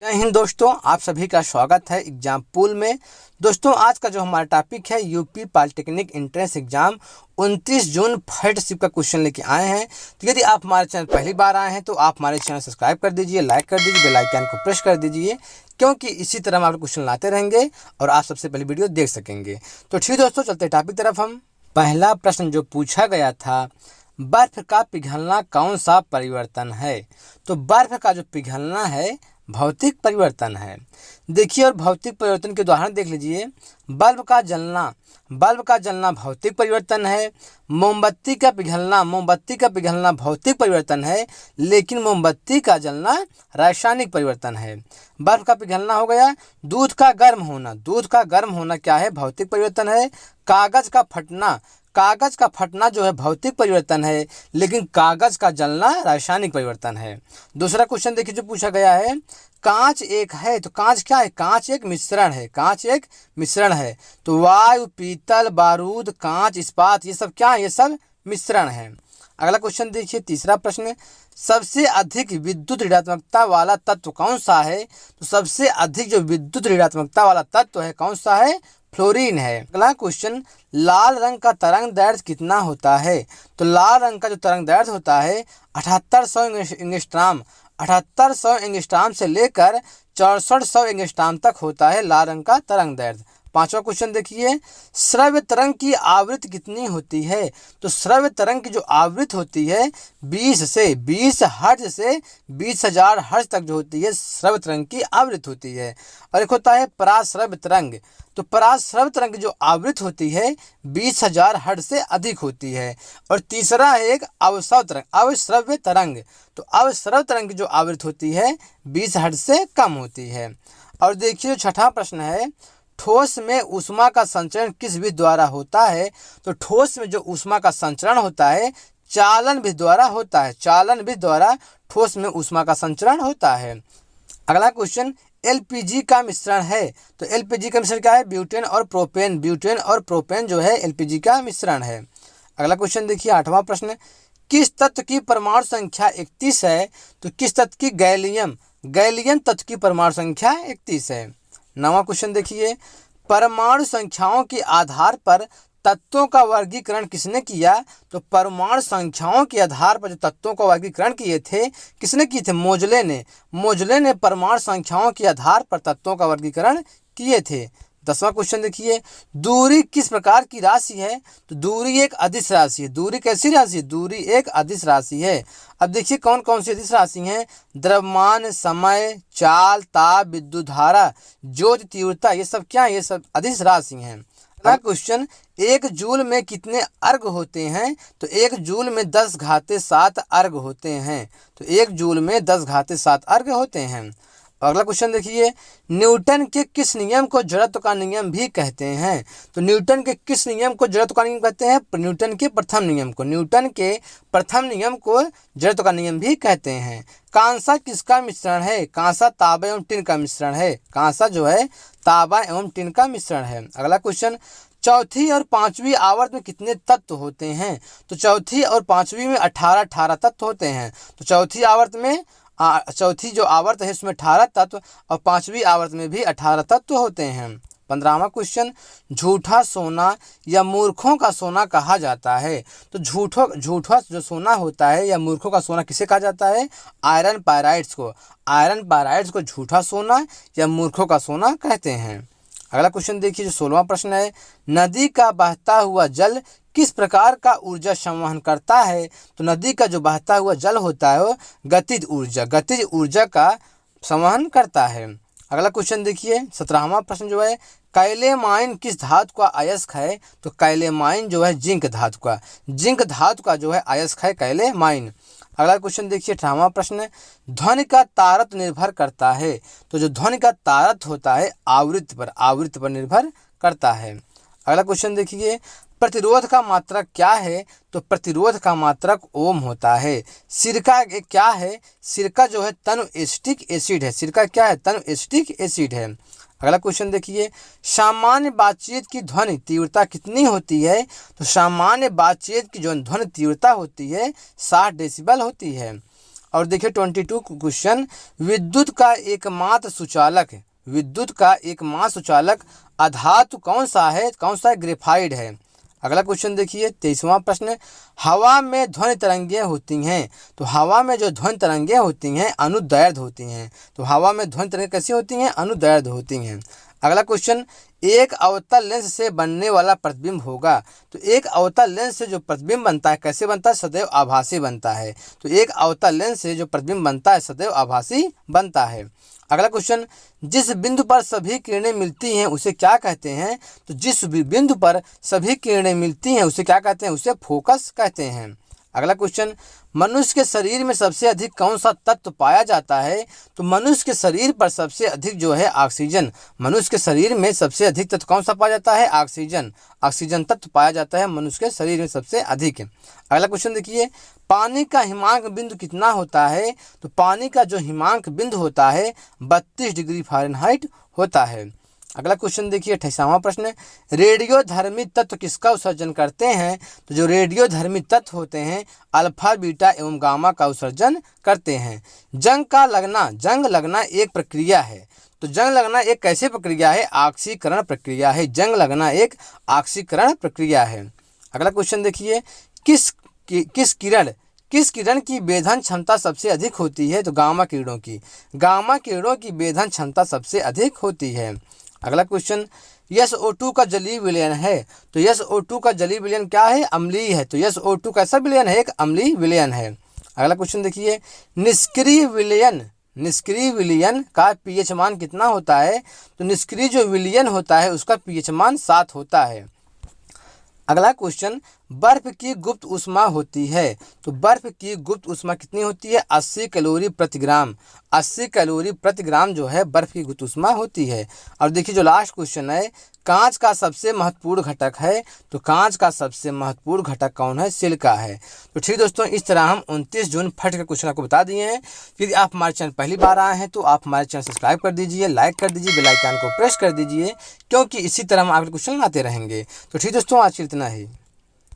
जय हिंद दोस्तों, आप सभी का स्वागत है एग्जाम पूल में। दोस्तों, आज का जो हमारा टॉपिक है UP polytechnic entrance exam 29 June first shift का क्वेश्चन लेके आए हैं। तो यदि आप हमारे चैनल पहली बार आए हैं तो आप हमारे चैनल सब्सक्राइब कर दीजिए, लाइक कर दीजिए, बेल आइकन को प्रेस कर दीजिए, क्योंकि इसी तरह हम आपको क्वेश्चन लाते रहेंगे और आप सबसे पहले वीडियो देख सकेंगे। तो ठीक दोस्तों, चलते टॉपिक तरफ। हम पहला प्रश्न जो पूछा गया था, बर्फ का पिघलना कौन सा परिवर्तन है? तो बर्फ का जो पिघलना है भौतिक परिवर्तन है। देखिए, और भौतिक परिवर्तन के उदाहरण देख लीजिए। बल्ब का जलना भौतिक परिवर्तन है। मोमबत्ती का पिघलना भौतिक परिवर्तन है, लेकिन मोमबत्ती का जलना रासायनिक परिवर्तन है। बर्फ का पिघलना हो गया। दूध का गर्म होना क्या है? भौतिक परिवर्तन है। कागज का फटना जो है भौतिक परिवर्तन है, लेकिन कागज का जलना रासायनिक परिवर्तन है। दूसरा क्वेश्चन देखिए जो पूछा गया है, कांच एक है, तो कांच क्या है? कांच एक मिश्रण है। तो वायु, पीतल, बारूद, कांच, इस्पात, ये सब क्या है? ये सब मिश्रण है। अगला क्वेश्चन देखिए, तीसरा प्रश्न, सबसे अधिक विद्युत ऋणात्मकता वाला तत्व कौन सा है? तो सबसे अधिक जो विद्युत ऋणात्मकता वाला तत्व है कौन सा है? फ्लोरीन है। अगला क्वेश्चन, लाल रंग का तरंग दैर्ध्य कितना होता है? तो लाल रंग का जो तरंग दैर्ध्य होता है 7800 एंगस्ट्राम से लेकर 6400 एंगस्ट्राम तक होता है लाल रंग का तरंग दैर्ध्य। पांचवा क्वेश्चन देखिए, श्रव्य तरंग की आवृत्ति कितनी होती है? तो श्रव्य तरंग की जो आवृत्ति होती है 20 हर्ट्ज से 20,000 हर्ट्ज तक जो होती है श्रव्य तरंग की आवृत्ति होती है। और एक होता है पराश्रव्य तरंग। तो पराश्रव्य तरंग की जो आवृत्ति होती है 20,000 हर्ट्ज से अधिक होती है। और तीसरा है एक अवश्रव्य तरंग। तो अवश्रव्य तरंग की जो आवृत्ति होती है 20 हर्ट्ज से कम होती है। और देखिए, छठा प्रश्न है, ठोस में ऊष्मा का संचरण किस विधि द्वारा होता है? तो ठोस में जो ऊष्मा का संचरण होता है चालन विधि द्वारा ठोस में ऊष्मा का संचरण होता है। अगला क्वेश्चन, एलपीजी का मिश्रण है। तो एलपीजी का मिश्रण क्या है? ब्यूटेन और प्रोपेन जो है एलपीजी का मिश्रण है। अगला क्वेश्चन देखिए, आठवां प्रश्न, किस तत्व की परमाणु संख्या 31 है? तो किस तत्व की? गैलियन तत्व की परमाणु संख्या 31 है। नवा क्वेश्चन देखिए, परमाणु संख्याओं के आधार पर तत्वों का वर्गीकरण किसने किया? तो परमाणु संख्याओं के आधार पर जो तत्वों का वर्गीकरण किए थे किसने किए थे? मोजले ने परमाणु संख्याओं के आधार पर तत्वों का वर्गीकरण किए थे। 10वां क्वेश्चन देखिए, दूरी किस प्रकार की राशि है? तो दूरी एक अदिश राशि है। दूरी कैसी राशि है? दूरी एक अदिश राशि है। अब देखिए कौन कौन सी अदिश राशि हैं? द्रव्यमान, समय, चाल, ताप, विद्युत धारा, ज्योति तीव्रता, ये सब क्या है? ये सब अदिश राशि हैं। अगला क्वेश्चन, एक जूल में कितने अर्घ होते हैं? तो एक जूल में 10⁻7 अर्घ होते हैं। तो एक जूल में 10⁻7 अर्घ होते हैं। अगला क्वेश्चन देखिए, न्यूटन के किस नियम को जड़त्व का नियम भी कहते हैं? तो न्यूटन के किस नियम को जड़त्व का नियम कहते हैं? न्यूटन के प्रथम नियम को जड़त्व का नियम भी कहते हैं। कांसा किसका मिश्रण है? कांसा तांबा एवं टिन का मिश्रण है। कांसा जो है तांबा एवं टिन का मिश्रण है। अगला क्वेश्चन, चौथी और पांचवी आवर्त में कितने तत्व होते हैं? तो चौथी और पांचवी में 18 तत्व होते हैं। तो चौथी जो आवर्त है उसमें 18 तत्व और पांचवी आवर्त में भी 18 तत्व होते हैं। 15वां क्वेश्चन, झूठा सोना या मूर्खों का सोना कहा जाता है? तो झूठा जो सोना होता है या मूर्खों का सोना किसे कहा जाता है? आयरन पायराइड्स को झूठा सोना या मूर्खों का सोना कहते हैं। अगला क्वेश्चन देखिए जो 16वां प्रश्न है, नदी का बहता हुआ जल किस प्रकार का ऊर्जा संवहन करता है? तो नदी का जो बहता हुआ जल होता है वो गतिज ऊर्जा का संवहन करता है। अगला क्वेश्चन देखिए 17वां प्रश्न जो है, कैलेमाइन किस धातु का अयस्क है? तो कैलेमाइन जो है जिंक धातु का जो है अयस्क है कैलेमाइन। अगला क्वेश्चन देखिए 18वां प्रश्न, ध्वनि का तारतम्य निर्भर करता है? तो जो ध्वनि का तारतम्य होता है आवृत्ति पर निर्भर करता है। अगला क्वेश्चन देखिए, प्रतिरोध का मात्रक क्या है? तो प्रतिरोध का मात्रक ओम होता है। सिरका क्या है? सिरका जो है तनु एसिटिक एसिड है। अगला क्वेश्चन देखिए, सामान्य बातचीत की ध्वनि तीव्रता कितनी होती है? तो सामान्य बातचीत की जो ध्वनि तीव्रता होती है 60 डेसिबल होती है। और देखिए 22 क्वेश्चन, विद्युत का एकमात्र सुचालक, विद्युत का एकमात्र सुचालक अधातु कौन सा है? कौन सा? ग्रेफाइट है। अगला क्वेश्चन देखिए 23वां प्रश्न, हवा में ध्वनि तरंगें होती हैं, तो हवा में जो ध्वनि तरंगें होती हैं अनुदैर्ध्य होती हैं। तो हवा में ध्वनि तरंगें कैसी होती हैं? अनुदैर्ध्य होती हैं। अगला क्वेश्चन, एक अवतल लेंस से बनने वाला प्रतिबिंब होगा, तो एक अवतल लेंस से जो प्रतिबिंब बनता है कैसे बनता है? सदैव आभासी बनता है। तो एक अवतल लेंस से जो प्रतिबिंब बनता है सदैव आभासी बनता है। अगला क्वेश्चन, जिस बिंदु पर सभी किरणें मिलती हैं उसे क्या कहते हैं? तो जिस भी बिंदु पर सभी किरणें मिलती हैं उसे क्या कहते हैं? उसे फोकस कहते हैं। अगला क्वेश्चन, मनुष्य के शरीर में सबसे अधिक कौन सा तत्व पाया जाता है? तो मनुष्य के शरीर पर सबसे अधिक जो है ऑक्सीजन, मनुष्य के शरीर में सबसे अधिक तत्व कौन सा पाया जाता है? ऑक्सीजन। ऑक्सीजन तत्व पाया जाता है मनुष्य के शरीर में सबसे अधिक। अगला क्वेश्चन देखिए, पानी का हिमांक बिंदु कितना होता है? तो पानी का जो हिमांक बिंदु होता है 32 डिग्री फ़ारेनहाइट होता है। अगला क्वेश्चन देखिए 28वां प्रश्न, रेडियोधर्मी तत्व किसका उत्सर्जन करते हैं? तो जो रेडियोधर्मी तत्व होते हैं अल्फा, बीटा एवं गामा का उत्सर्जन करते हैं। जंग लगना एक प्रक्रिया है, तो जंग लगना एक कैसी प्रक्रिया है? ऑक्सीकरण प्रक्रिया है। जंग लगना एक ऑक्सीकरण प्रक्रिया है। अगला क्वेश्चन देखिए, किस किरण की वेधन क्षमता सबसे अधिक होती है? तो गामा किरणों की, गामा किरणों की वेधन क्षमता सबसे अधिक होती है। अगला क्वेश्चन, SO2 का जलीय विलयन है, तो SO2 का जलीय विलयन क्या है? अम्लीय है। तो SO2 कैसा विलयन है? एक अम्लीय विलयन है। अगला क्वेश्चन देखिए, निष्क्रिय विलयन का pH मान कितना होता है? तो निष्क्रिय जो विलयन होता है उसका pH मान 7 होता है। अगला क्वेश्चन, बर्फ की गुप्त ऊष्मा होती है, तो बर्फ की गुप्त ऊष्मा कितनी होती है? 80 कैलोरी प्रति ग्राम। 80 कैलोरी प्रति ग्राम जो है बर्फ की गुप्त ऊष्मा होती है। और देखिए जो लास्ट क्वेश्चन है, कांच का सबसे महत्वपूर्ण घटक है, तो कांच का सबसे महत्वपूर्ण घटक कौन है? सिलिका है। तो ठीक दोस्तों, इस तरह हम 29 जून फट के क्वेश्चन आपको बता दिए हैं। यदि आप हमारे चैनल पहली बार आए हैं तो आप हमारे चैनल सब्सक्राइब कर दीजिए, लाइक कर दीजिए, बेल आइकन को प्रेस कर दीजिए, क्योंकि इसी तरह हम आपके क्वेश्चन लाते रहेंगे। तो ठीक दोस्तों, आज के लिए इतना ही।